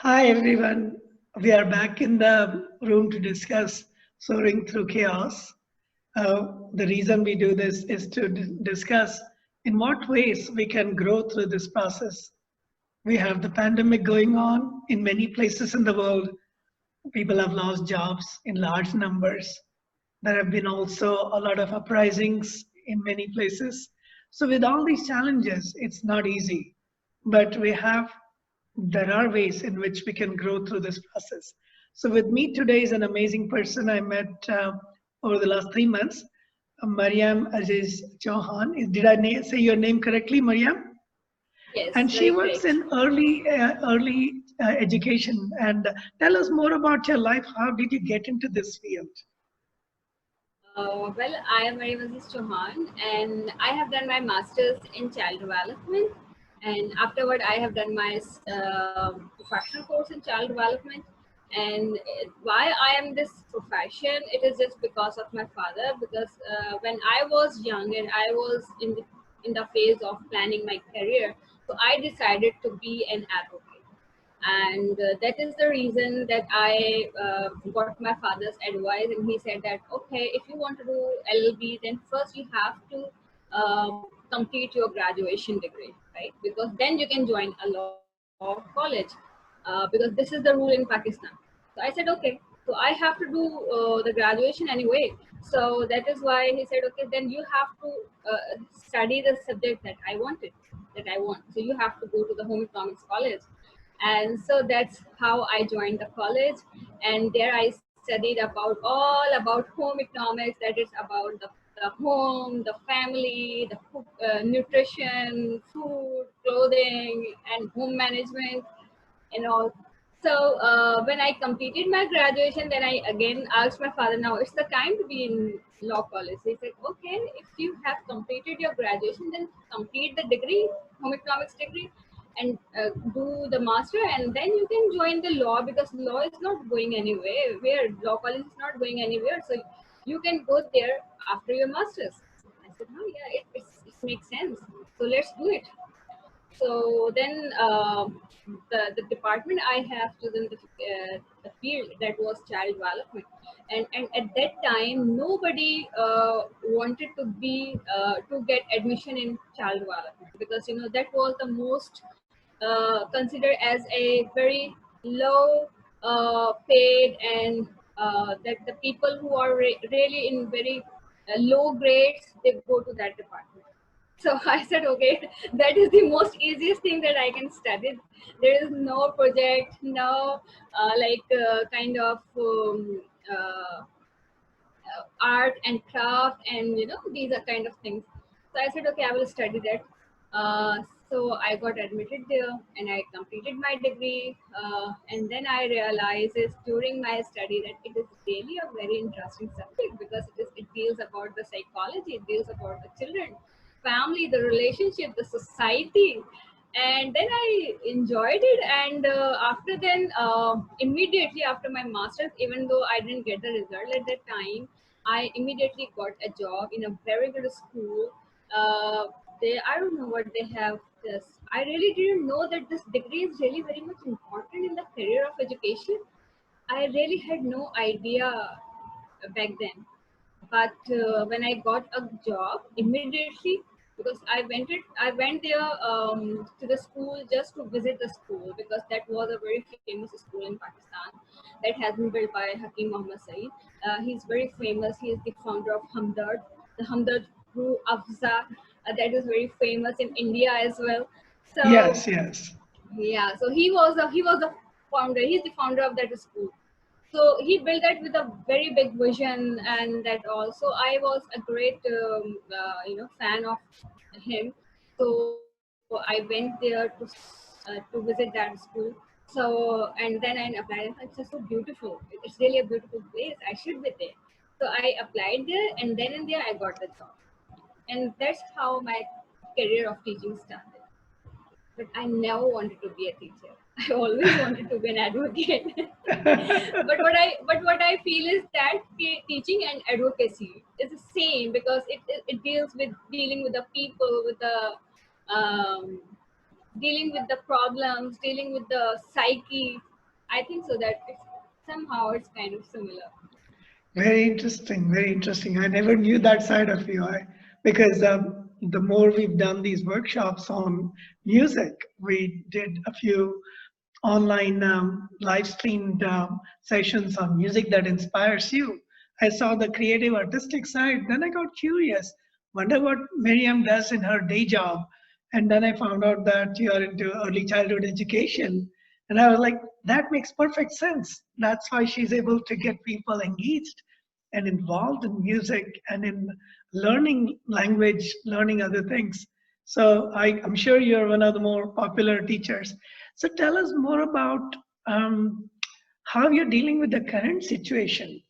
Hi everyone. We are back in the room to discuss soaring through chaos. The reason we do this is to discuss in what ways we can grow through this process. We have the pandemic going on in many places in the world. People have lost jobs in large numbers. There have been also a lot of uprisings in many places. So, with all these challenges, it's not easy. But there are ways in which we can grow through this process. So, with me today is an amazing person I met over the last 3 months, Mariam Aziz Chauhan. Did I say your name correctly, Mariam? Yes, And she very works correct. in early education. And tell us more about your life. How did you get into this field? Well, I am Maria Mrs. Chauhan, and I have done my master's in child development. And afterward, I have done my professional course in child development. And why I am this profession, it is just because of my father. Because when I was young and I was in the phase of planning my career, so I decided to be an advocate. And that is the reason that I got my father's advice, and he said that okay, if you want to do LLB, then first you have to complete your graduation degree, right? Because then you can join a law college, because this is the rule in Pakistan. So I said okay, so I have to do the graduation anyway. So that is why he said okay, then you have to study the subject that I want. So you have to go to the home economics college. And so that's how I joined the college, and there I studied about all about home economics, that is about the home, the family, the food, nutrition, food, clothing, and home management and all. So when I completed my graduation, then I again asked my father, now it's the time to be in law college. He said, okay, if you have completed your graduation, then complete the degree, home economics degree, and do the master, and then you can join the law, because law is not going anywhere. Where law college is not going anywhere, so you can go there after your masters. I said, no, yeah, it makes sense. So let's do it. So then the department I have chosen, the field, that was child development. And at that time, nobody wanted to get admission in child development, because that was the most considered as a very low paid, and that the people who are really in very low grades, they go to that department. So I said, okay, that is the most easiest thing that I can study. There is no project, no kind of art and craft, and these are kind of things. So I said, okay, I will study that. Uh, so I got admitted there, and I completed my degree. And then I realized is during my study that it is really a very interesting subject, because it deals about the psychology, it deals about the children, family, the relationship, the society. And then I enjoyed it. And after then, immediately after my master's, even though I didn't get the result at that time, I immediately got a job in a very good school. uh, I don't know what they have this. I really didn't know that this degree is really very much important in the career of education. I really had no idea back then. But when I got a job immediately, because I went there to the school just to visit the school, because that was a very famous school in Pakistan that has been built by Hakim Muhammad Saeed. He's very famous. He is the founder of Hamdard, the Hamdard Roo Afza, that is very famous in India as well. So Yes, yes. yeah, so he was the founder. He's the founder of that school. So he built that with a very big vision, and that also I was a great fan of him. So I went there to visit that school. So and then I applied. It's just so beautiful. It's really a beautiful place. I should be there. So I applied there, and then in there I got the job, and that's how my career of teaching started. But I never wanted to be a teacher. I always wanted to be an advocate. But what I feel is that teaching and advocacy is the same, because it deals with dealing with the people, with the dealing with the problems, dealing with the psyche. I think so that somehow it's kind of similar. Very interesting, very interesting. I never knew that side of you. Because the more we've done these workshops on music, we did a few online live streamed sessions on music that inspires you. I saw the creative artistic side. Then I got curious, wonder what Miriam does in her day job. And then I found out that you are into early childhood education. And I was like, that makes perfect sense. That's why she's able to get people engaged and involved in music and in learning language, learning other things. So I'm sure you're one of the more popular teachers. So tell us more about how you're dealing with the current situation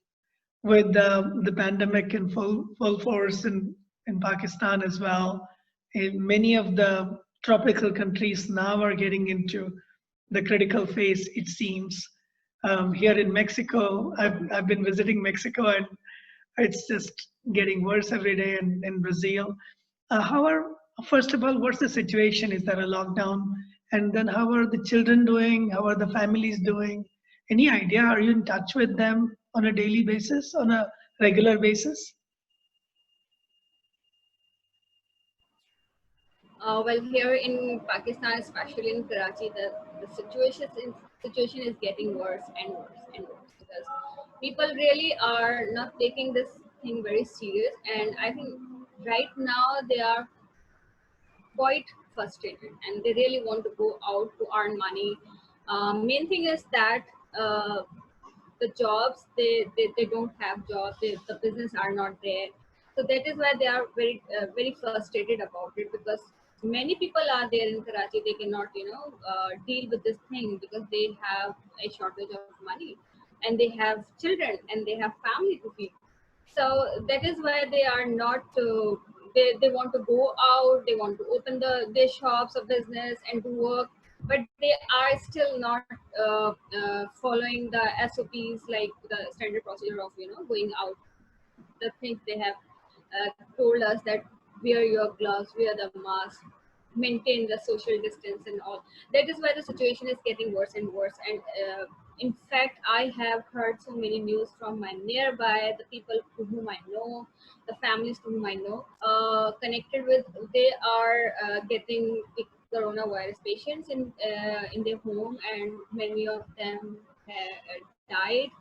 with the pandemic in full force in Pakistan as well. Many of the tropical countries now are getting into the critical phase, it seems. Here in Mexico, I've been visiting Mexico and it's just getting worse every day in Brazil. How are, first of all, what's the situation? Is there a lockdown? And then how are the children doing? How are the families doing? Any idea? Are you in touch with them on a daily basis, on a regular basis? Well, here in Pakistan, especially in Karachi, the situation is getting worse and worse and worse because people really are not taking this thing very serious, and I think right now they are quite frustrated and they really want to go out to earn money. Main thing is that uh, the jobs they don't have jobs, the business are not there, so that is why they are very frustrated about it because many people are there in Karachi, they cannot deal with this thing because they have a shortage of money and they have children and they have family to feed. So that is why they are not they want to go out, they want to open their shops of business and to work, but they are still not following the SOPs, like the standard procedure of going out, the things they have told us, that wear your gloves, wear the mask, maintain the social distance and all. That is why the situation is getting worse and worse. And in fact, I have heard so many news from my nearby, the people to whom I know, the families to whom I know, connected with, they are getting coronavirus patients in their home, and many of them died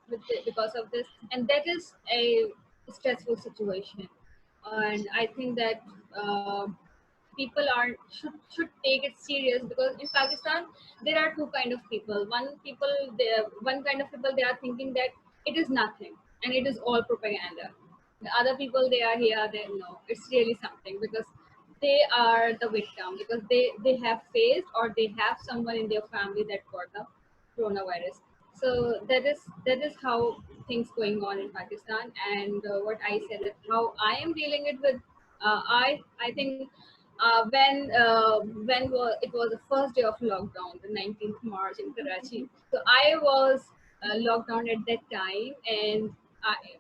because of this, and that is a stressful situation. And I think that people are should take it serious, because in Pakistan there are two kind of people. One kind of people, they are thinking that it is nothing and it is all propaganda. The other people, they are here, they know it's really something because they are the victim, because they have faced or they have someone in their family that got the coronavirus. So that is how things going on in Pakistan. And what I said that how I am dealing it with, I think it was the first day of lockdown, the 19th March in Karachi. So I was locked down at that time, and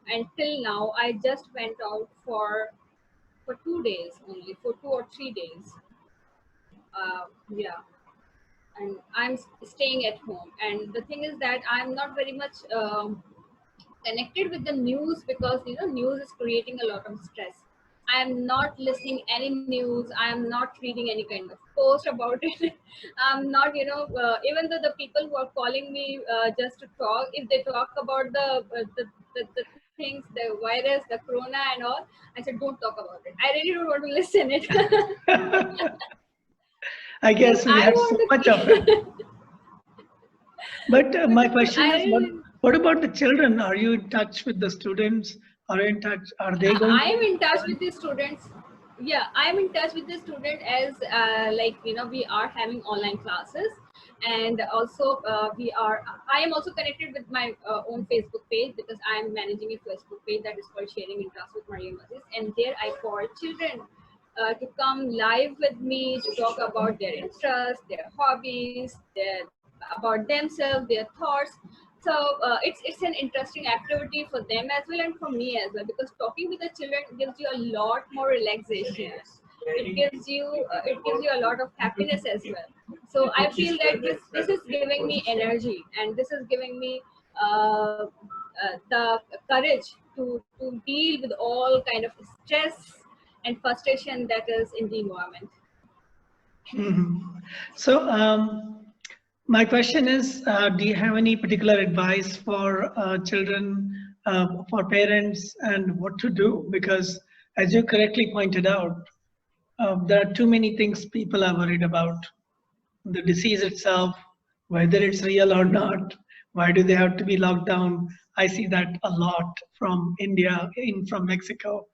until now I just went out for 2 days only, for 2 or 3 days. Yeah, and I'm staying at home. And the thing is that I'm not very much connected with the news, because news is creating a lot of stress. I am not listening any news, I am not reading any kind of post about it. I'm not, even though the people who are calling me just to talk, if they talk about the things, the virus, the corona and all, I said don't talk about it, I really don't want to listen it. I Because guess we I have so want much of it. to But my because question I is, what really, what about the children? Are you in touch with the students? Are you in touch? Are they going I to am in touch school? with the students. Yeah, I am in touch with the student, as like we are having online classes, and also I am also connected with my own Facebook page, because I am managing a Facebook page that is called Sharing Interests with Mariam Aziz, and there I call children to come live with me to talk about their interests, their hobbies, about themselves, their thoughts. So it's an interesting activity for them as well and for me as well, because talking with the children gives you a lot more relaxation. It gives you a lot of happiness as well. So I feel that this is giving me energy, and this is giving me the courage to deal with all kind of stress and frustration that is in the environment. So my question is, do you have any particular advice for children, for parents, and what to do? Because as you correctly pointed out, there are too many things people are worried about. The disease itself, whether it's real or not, why do they have to be locked down? I see that a lot from India, from Mexico.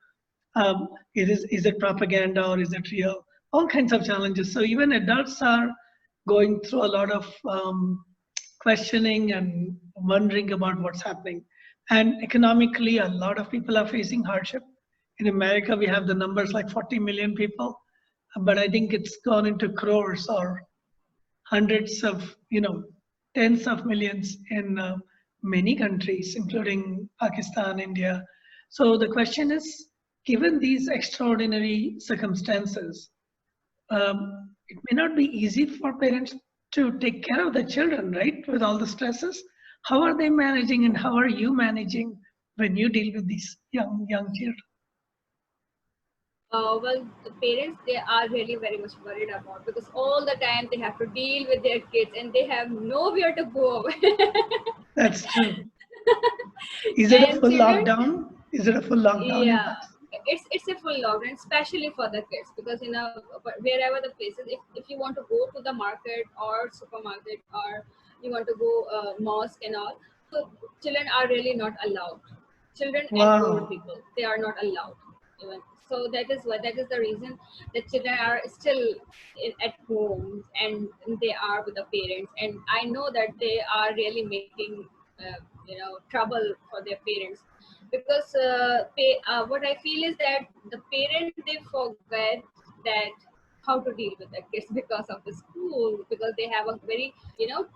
Is it propaganda or is it real? All kinds of challenges. So even adults are going through a lot of questioning and wondering about what's happening. And economically, a lot of people are facing hardship. In America, we have the numbers like 40 million people, but I think it's gone into crores or hundreds of, tens of millions in many countries, including Pakistan, India. So the question is, given these extraordinary circumstances, it may not be easy for parents to take care of the children, right? With all the stresses, how are they managing, and how are you managing when you deal with these young children? Well, the parents, they are really very much worried about, because all the time they have to deal with their kids and they have nowhere to go. That's true. Is it a And full children, lockdown? Is it a full lockdown in yeah, Pakistan? it's a full lockdown, especially for the kids, because wherever the places, if you want to go to the market or supermarket, or you want to go mosque and all, so children are really not allowed. Children and old Wow. people, they are not allowed even. So that is the reason that children are still at home, and they are with the parents, and I know that they are really making trouble for their parents, because what I feel is that the parents, they forget that how to deal with the kids because of the school, because they have a very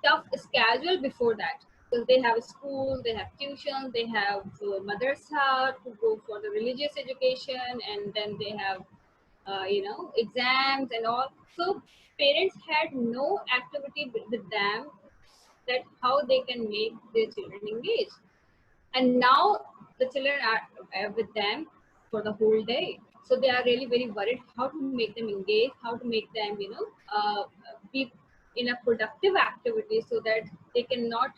tough schedule before that, because they have school, they have tuition, they have madrasa to go for the religious education, and then they have exams and all. So parents had no activity with them, that how they can make their children engage. And now the children are with them for the whole day, so they are really very worried how to make them engage, how to make them be in a productive activity, so that they cannot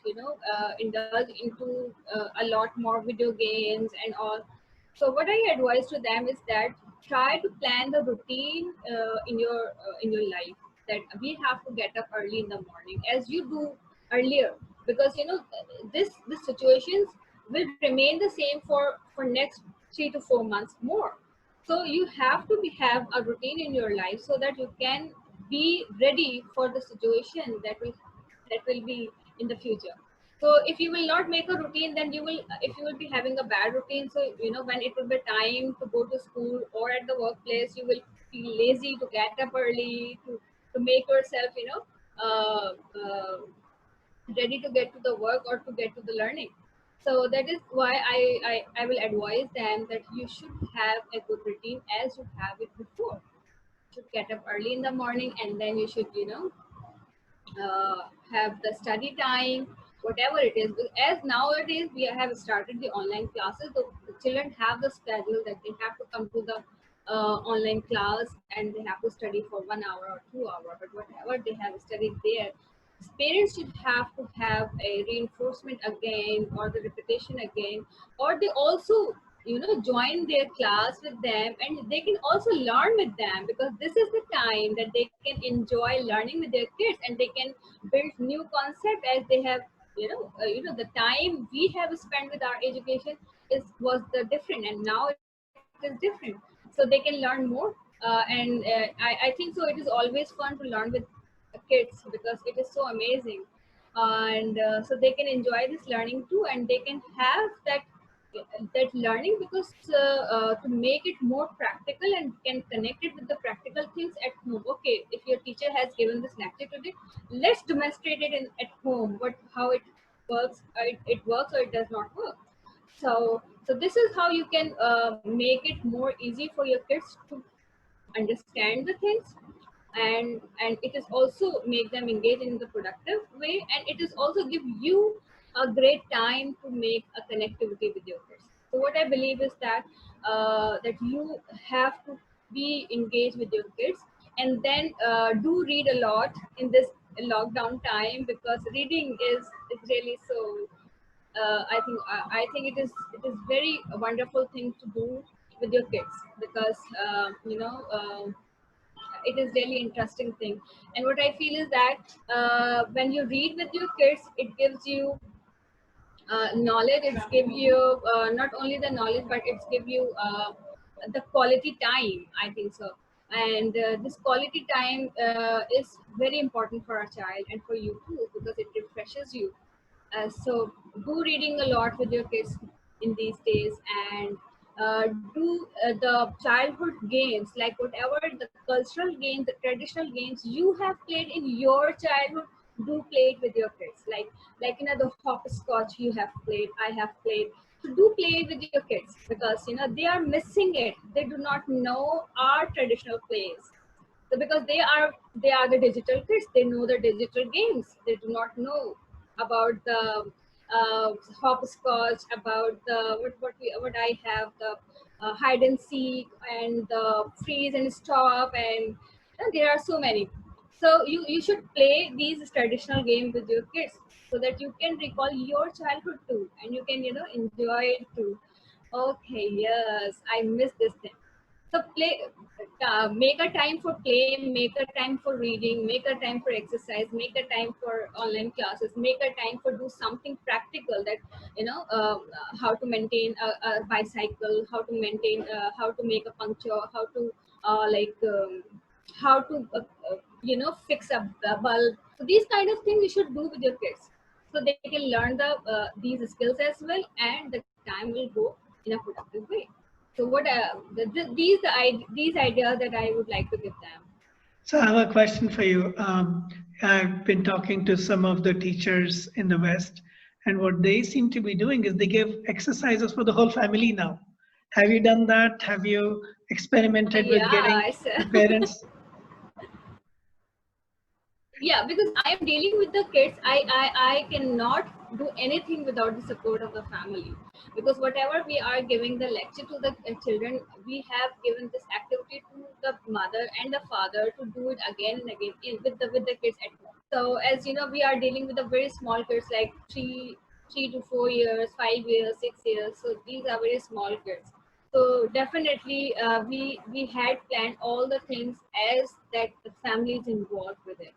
indulge into a lot more video games and all. So what I advise to them is that try to plan the routine in your life, that we have to get up early in the morning as you do earlier, because this situations will remain the same for next 3 to 4 months more. So you have to have a routine in your life, so that you can be ready for the situation that will be in the future. So if you will not make a routine, then you will, if you will be having a bad routine, so when it will be time to go to school or at the workplace, you will feel lazy to get up early, to make yourself uh, uh, ready to get to the work or to get to the learning. So that is why I will advise them that you should have a good routine as you have it before. You should get up early in the morning, and then you should have the study time, whatever it is. As nowadays we have started the online classes, the children have the schedule that they have to come to the online class, and they have to study for 1 hour or 2 hours, but whatever they have studied there, parents should have to have a reinforcement again, or the repetition again, or they also join their class with them, and they can also learn with them, because this is the time that they can enjoy learning with their kids, and they can build new concept, as they have the time we have spent with our education was the different, and now it is different. So they can learn more, I think so it is always fun to learn with kids, because it is so amazing. And so they can enjoy this learning too, and they can have that learning, because to make it more practical and can connect it with the practical things at home. Okay, if your teacher has given this lecture today, let's demonstrate it at home, what how it works, it works or it does not work. So this is how you can make it more easy for your kids to understand the things, and it is also make them engage in the productive way, and it is also give you a great time to make a connectivity with your kids. So what I believe is that that you have to be engaged with your kids, and then do read a lot in this lockdown time, because reading is really so I think it is very a wonderful thing to do with your kids, because it is really interesting thing. And what I feel is that when you read with your kids, it gives you knowledge. It's give you not only the knowledge, but it's give you the quality time, I think so. And this quality time is very important for a child and for you too, because it refreshes you. So do reading a lot with your kids in these days, and do the childhood games, like whatever the cultural games, the traditional games you have played in your childhood, do play it with your kids. Like the hopscotch you have played, I have played. So do play it with your kids, because they are missing it. They do not know our traditional plays. So because they are the digital kids, they know the digital games. They do not know about the hopscotch, about the what I have, the hide and seek, and the freeze and stop, and there are so many. So you should play these traditional games with your kids, so that you can recall your childhood too, and you can enjoy it too. Okay, yes, I miss this thing. So make a time for play, make a time for reading, make a time for exercise, make a time for online classes, make a time for do something practical, that how to maintain a bicycle, how to maintain, how to make a puncture, how to how to fix a bulb. So these kind of things you should do with your kids, so they can learn these skills as well, and the time will go in a productive way. So what these ideas that I would like to give them. So I have a question for you. I've been talking to some of the teachers in the West, and what they seem to be doing is they give exercises for the whole family now. Have you done that? Have you experimented with Yeah, getting the parents? yeah, because I am dealing with the kids. I cannot do anything without the support of the family, because whatever we are giving the lecture to the children, we have given this activity to the mother and the father to do it again and again with the kids at home. So as you know, we are dealing with the very small kids, like three to 4 years, 5 years, 6 years. So these are very small kids. So definitely, we had planned all the things as that the family is involved with it.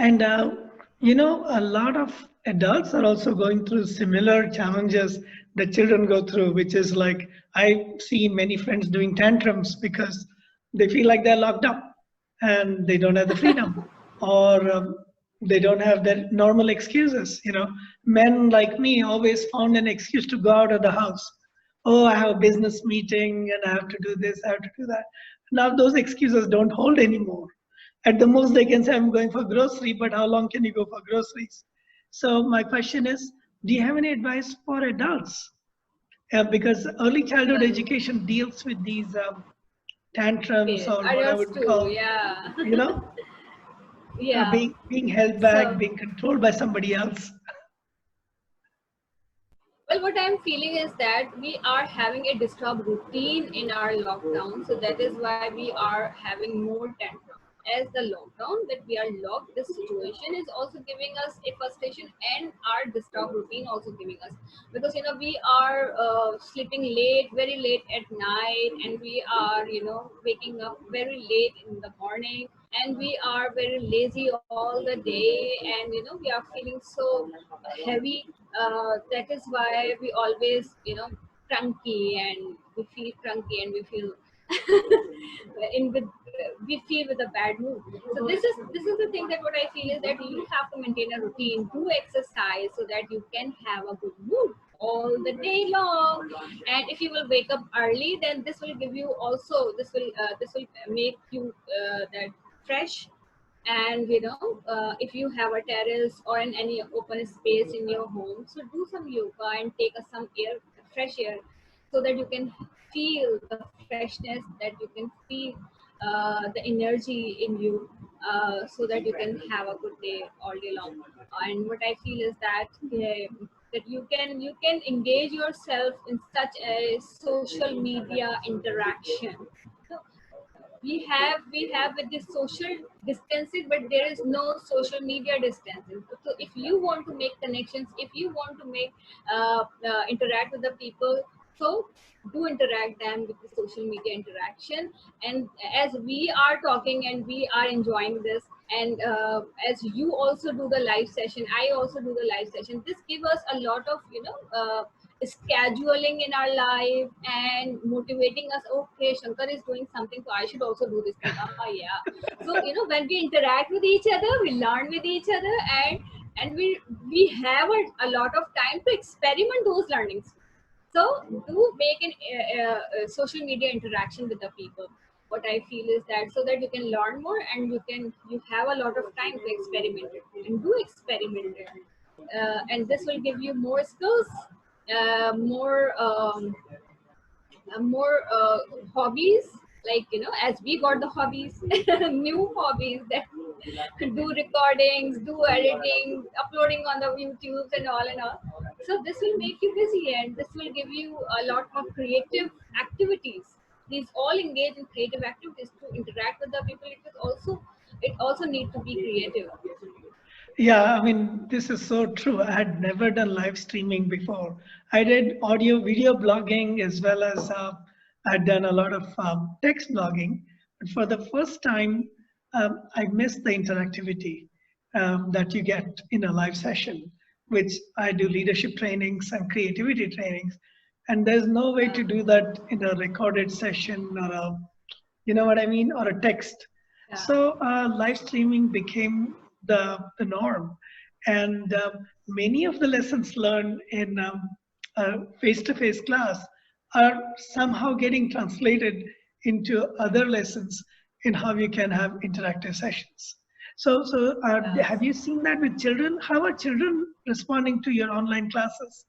And a lot of adults are also going through similar challenges that children go through, which is like I see many friends doing tantrums because they feel like they're locked up and they don't have the freedom, or they don't have their normal excuses. Men like me always found an excuse to go out of the house. Oh, I have a business meeting and I have to do this, I have to do that. Now those excuses don't hold anymore. At the most, they can say, I'm going for grocery, but how long can you go for groceries? So my question is, do you have any advice for adults? Because early childhood Well, education deals with these tantrums, okay, or what I adults would too, call, yeah. you know, Yeah. being held back, So, being controlled by somebody else. well, what I'm feeling is that we are having a disturbed routine in our lockdown. So that is why we are having more tantrum. As the lockdown that we are locked, this situation is also giving us a frustration, and our disturbed routine also giving us, because we are sleeping late, very late at night, and we are waking up very late in the morning, and we are very lazy all the day, and we are feeling so heavy. That is why we always cranky, and we feel cranky, and we feel in with we feel with a bad mood. So this is the thing, that what I feel is that you have to maintain a routine, do exercise, so that you can have a good mood all the day long. And if you will wake up early, then this will make you that fresh. And if you have a terrace or in any open space in your home, so do some yoga and take some air, fresh air, so that you can feel the freshness, that you can feel the energy in you, so that you can have a good day all day long. And what I feel is that that you can engage yourself in such a social media interaction. So we have with this social distancing, but there is no social media distancing. So if you want to make connections, if you want to make interact with the people, so do interact them with the social media interaction. And as we are talking and we are enjoying this, and as you also do the live session, I also do the live session, this gives us a lot of scheduling in our life and motivating us. Okay, Shankar is doing something, so I should also do this thing. Oh yeah. So when we interact with each other, we learn with each other, and we have a lot of time to experiment those learnings. So do make an social media interaction with the people. What I feel is that, so that you can learn more, and you have a lot of time to experiment it, and do experiment it. And this will give you more skills, more hobbies. Like as we got the hobbies, new hobbies, that do recordings, do editing, uploading on the YouTubes and all. So this will make you busy, and this will give you a lot of creative activities. These all engage in creative activities to interact with the people. It also need to be creative. Yeah, I mean, this is so true. I had never done live streaming before. I did audio, video blogging as well as I'd done a lot of text blogging. But for the first time, I missed the interactivity that you get in a live session, which I do leadership trainings and creativity trainings. And there's no way to do that in a recorded session or you know what I mean, or a text. Yeah. So live streaming became the norm. And many of the lessons learned in a face-to-face class are somehow getting translated into other lessons in how you can have interactive sessions. So have you seen that with children? How are children responding to your online classes?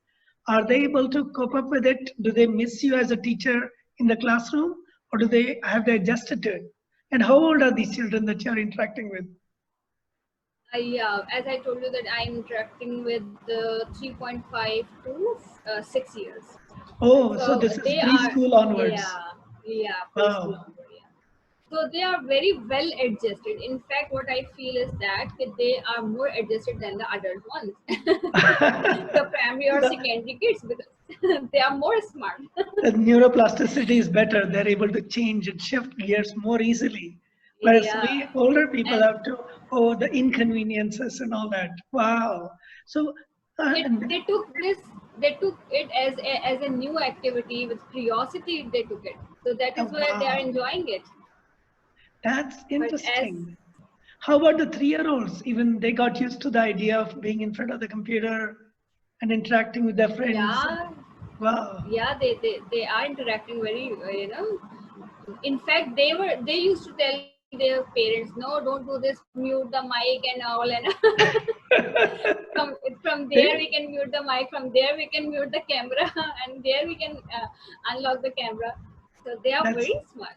Are they able to cope up with it? Do they miss you as a teacher in the classroom, or do they have they adjusted to it? And how old are these children that you're interacting with? Yeah, as I told you that I'm interacting with the 3.5 to 6 years. Oh, so So this is they are, preschool onwards. yeah, yeah, preschool Wow. onward, yeah. So they are very well adjusted. In fact, what I feel is that they are more adjusted than the adult ones, the primary or the, secondary kids, because they are more smart. the neuroplasticity is better. They're able to change and shift gears more easily. Whereas Yeah, we older people and have to, oh, the inconveniences and all that. Wow. So, they, and they took this they took it as a new activity with curiosity. They took it, so that is why they are wow, enjoying it. that's But as interesting. How about the 3-year-olds? Even they got used to the idea of being in front of the computer and interacting with their friends. yeah, Wow. yeah, they are interacting very in fact they used to tell their parents, no, don't do this, mute the mic and all, and from there we They, can mute the mic, from there we can mute the camera, and there we can unlock the camera. So they are that's very smart.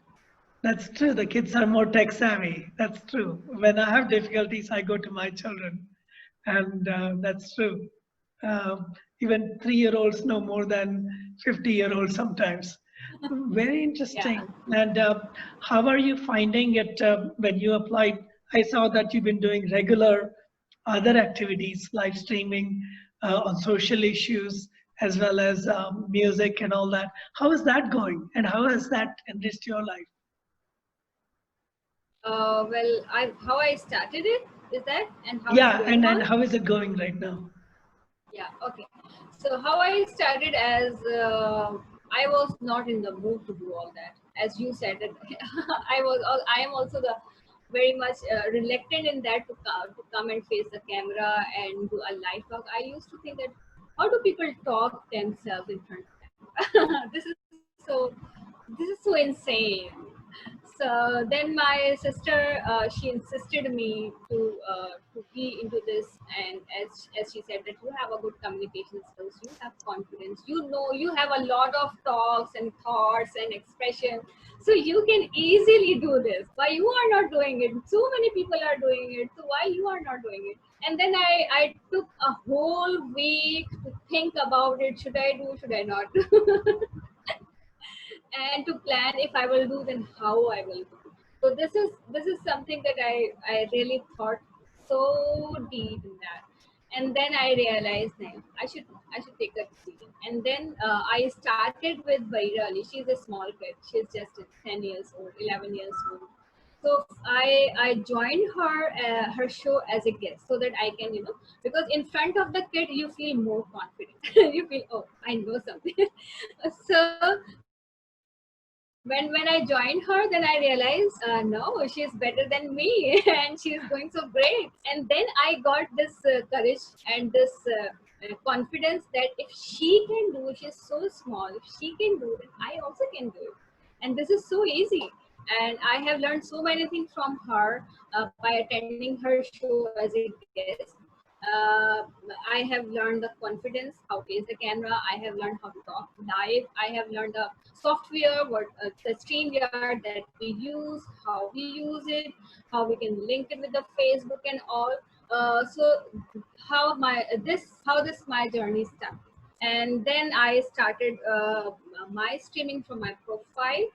That's true. The kids are more tech savvy. That's true. When I have difficulties, I go to my children, and that's true. Even 3-year-olds know more than 50-year-olds sometimes. Very Yeah. interesting. And how are you finding it when you applied? I saw that you've been doing regular other activities, live streaming on social issues, as well as music and all that. How is that going? And how has that enriched your life? Well, how I started it is that, and how it's Yeah, going and on. how is it going right now? Yeah, okay. So how I started, as I was not in the mood to do all that. As you said that I am also the very much reluctant in that to come and face the camera and do a live talk. I used to think that, how do people talk themselves in front of camera? This is so insane. So then my sister, she insisted me to be into this, and as she said that you have a good communication skills, you have confidence, you know, you have a lot of talks and thoughts and expression, so you can easily do this. Why you are not doing it? So many people are doing it, so why you are not doing it? And then I took a whole week to think about it. Should I do? Should I not? And to plan if I will do, then how I will do. So this is something that I really thought so deep in that. And then I realized, no, I should take a decision. And then I started with Baira Ali. She's a small kid. She's just 10 years old, 11 years old. So I joined her show as a guest so that I can, because in front of the kid you feel more confident. You feel, oh, I know something. So when I joined her, then I realized, no, she's better than me, and she's going so great. And then I got this courage and this confidence that if she can do, she's so small. If she can do it, I also can do it. And this is so easy. And I have learned so many things from her by attending her show as a guest. uh, I have learned the confidence, how to face the camera. I have learned how to talk live. I have learned the software, what the StreamYard that we use, how we use it, how we can link it with the Facebook and all. So how this my journey started. And then I started my streaming from my profile.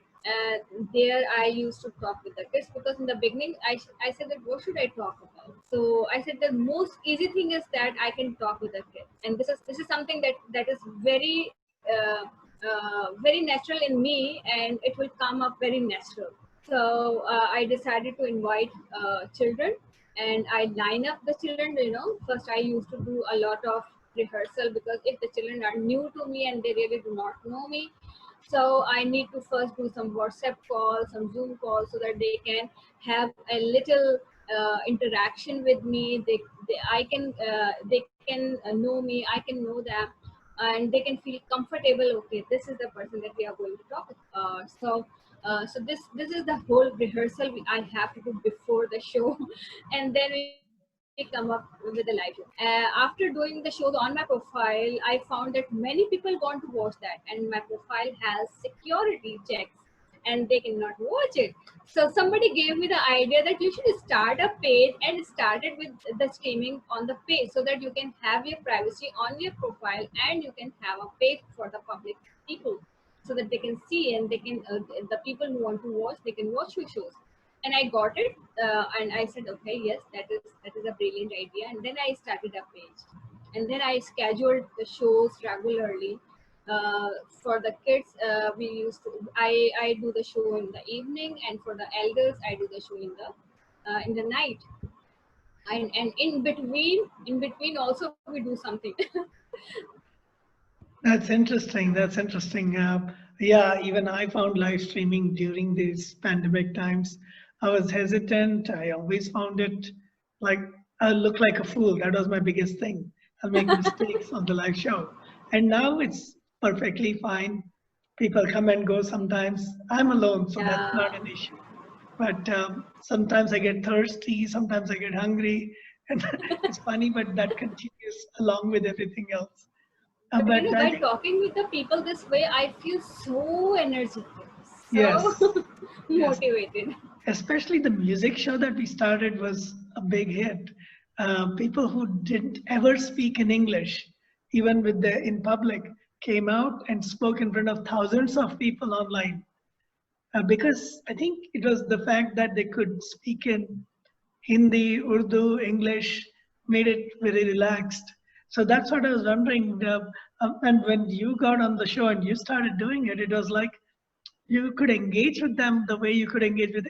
There I used to talk with the kids, because in the beginning I said that what should I talk about. So I said the most easy thing is that I can talk with the kids, and this is something that is very natural in me, and it will come up very natural. So I decided to invite children, and I line up the children. First I used to do a lot of rehearsal, because if the children are new to me and they really do not know me, so I need to first do some WhatsApp calls, some Zoom calls, so that they can have a little interaction with me. They can know me, I can know them, and they can feel comfortable. Okay, this is the person that we are going to talk. So this is the whole rehearsal I have to do before the show, and then we come up with a live show. After doing the shows on my profile, I found that many people want to watch that, and my profile has security checks, and they cannot watch it. So somebody gave me the idea that you should start a page and start it with the streaming on the page, so that you can have your privacy on your profile, and you can have a page for the public people, so that they can see, and they can the people who want to watch, they can watch your shows. And I got it, and I said, okay, yes, that is a brilliant idea. And then I started a page, and then I scheduled the shows regularly. For the kids, we used to, I do the show in the evening, and for the elders I do the show in the night. And in between also we do something. That's interesting. That's interesting. Yeah, even I found live streaming during these pandemic times. I was hesitant. I always found it like I look like a fool. That was my biggest thing. I'll make mistakes on the live show. And now it's perfectly fine. People come and go sometimes. I'm alone, so that's Yeah. not an issue. But sometimes I get thirsty, sometimes I get hungry. And it's funny, but that continues along with everything else. But But I by think, talking with the people this way, I feel so energetic, so yes, yes. motivated. Especially the music show that we started was a big hit. People who didn't ever speak in English, even with the in public, came out and spoke in front of thousands of people online. Because I think it was the fact that they could speak in Hindi, Urdu, English, made it very relaxed. So that's what I was wondering. And when you got on the show and you started doing it, it was like you could engage with them the way you could engage with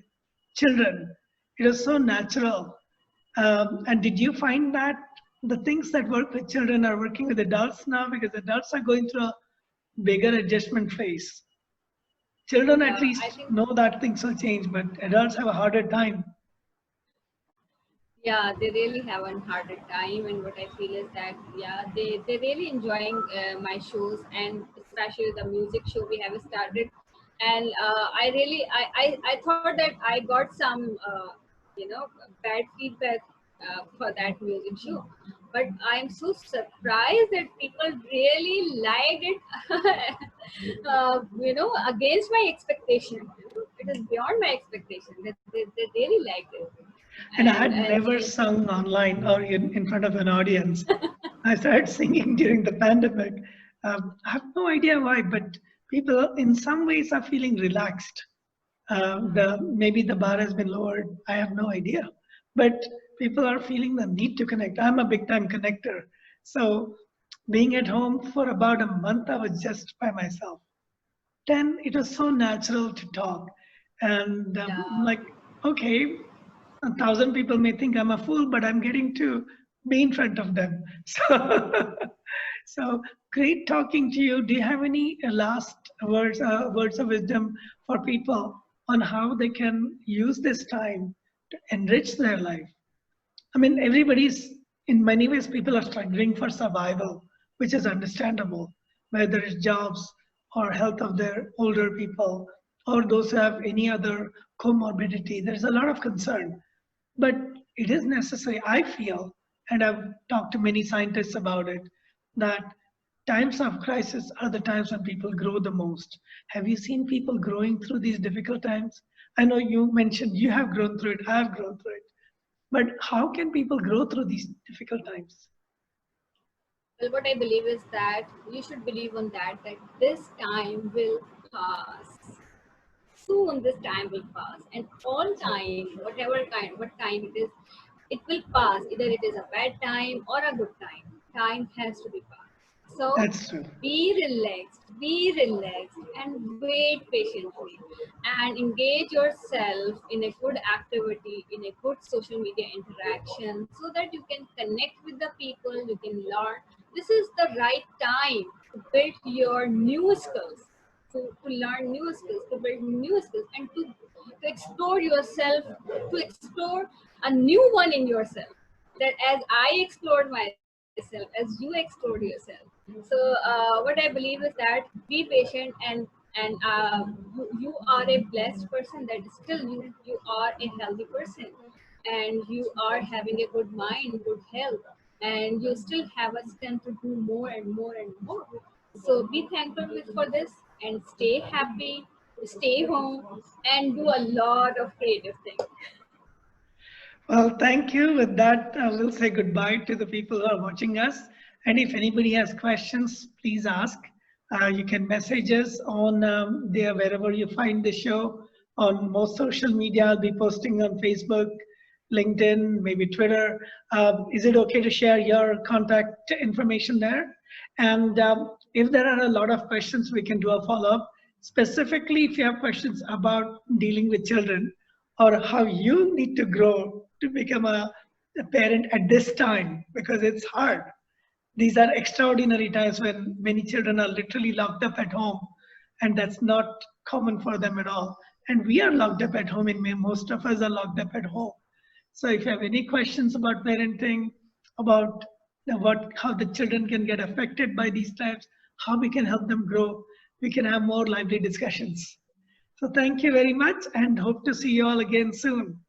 children. It was so natural. And did you find that the things that work with children are working with adults now? Because adults are going through a bigger adjustment phase. Children at Yeah, I least think, know that things will change, but adults have a harder time. yeah, they really have a harder time. And what I feel is that, yeah, they really enjoying my shows, and especially the music show we have started. And I thought that I got some bad feedback for that music show, but I'm so surprised that people really liked it. Against my expectation. It is beyond my expectation that they really liked it. And I And had never sung online or in front of an audience. I started singing during the pandemic. I have no idea why, but people in some ways are feeling relaxed. Maybe the bar has been lowered. I have no idea, but people are feeling the need to connect. I'm a big time connector, so being at home for about a month, I was just by myself. Then it was so natural to talk, and yeah. like, okay, 1,000 people may think I'm a fool, but I'm getting to be in front of them. So, so great talking to you. Do you have any last words of wisdom for people on how they can use this time to enrich their life? I mean, everybody's, in many ways, people are struggling for survival, which is understandable, whether it's jobs or health of their older people or those who have any other comorbidity. There's a lot of concern. But it is necessary, I feel, and I've talked to many scientists about it, that times of crisis are the times when people grow the most. Have you seen people growing through these difficult times? I know you mentioned you have grown through it, I have grown through it. But how can people grow through these difficult times? Well, what I believe is that you should believe on that this time will pass. Soon this time will pass, and all time, what time it is, it will pass. Either it is a bad time or a good time. Time has to be passed. So That's true. be relaxed, and wait patiently, and engage yourself in a good activity, in a good social media interaction, so that you can connect with the people, you can learn. This is the right time to build your new skills, to learn new skills, to build new skills, and to explore yourself, to explore a new one in yourself. That as I explored myself, as you explored yourself. So what I believe is that be patient, and you are a blessed person. That still you are a healthy person, and you are having a good mind, good health, and you still have a strength to do more and more and more. So be thankful for this, and stay happy, stay home, and do a lot of creative things. Well, thank you. With that, we'll say goodbye to the people who are watching us. And if anybody has questions, please ask. You can message us on there wherever you find the show. On most social media, I'll be posting on Facebook, LinkedIn, maybe Twitter. Is it okay to share your contact information there? And if there are a lot of questions, we can do a follow-up. Specifically, if you have questions about dealing with children, or how you need to grow to become a parent at this time, because it's hard. These are extraordinary times when many children are literally locked up at home, and that's not common for them at all. And we are locked up at home, and most of us are locked up at home. So if you have any questions about parenting, about how the children can get affected by these times, how we can help them grow, we can have more lively discussions. So thank you very much, and hope to see you all again soon.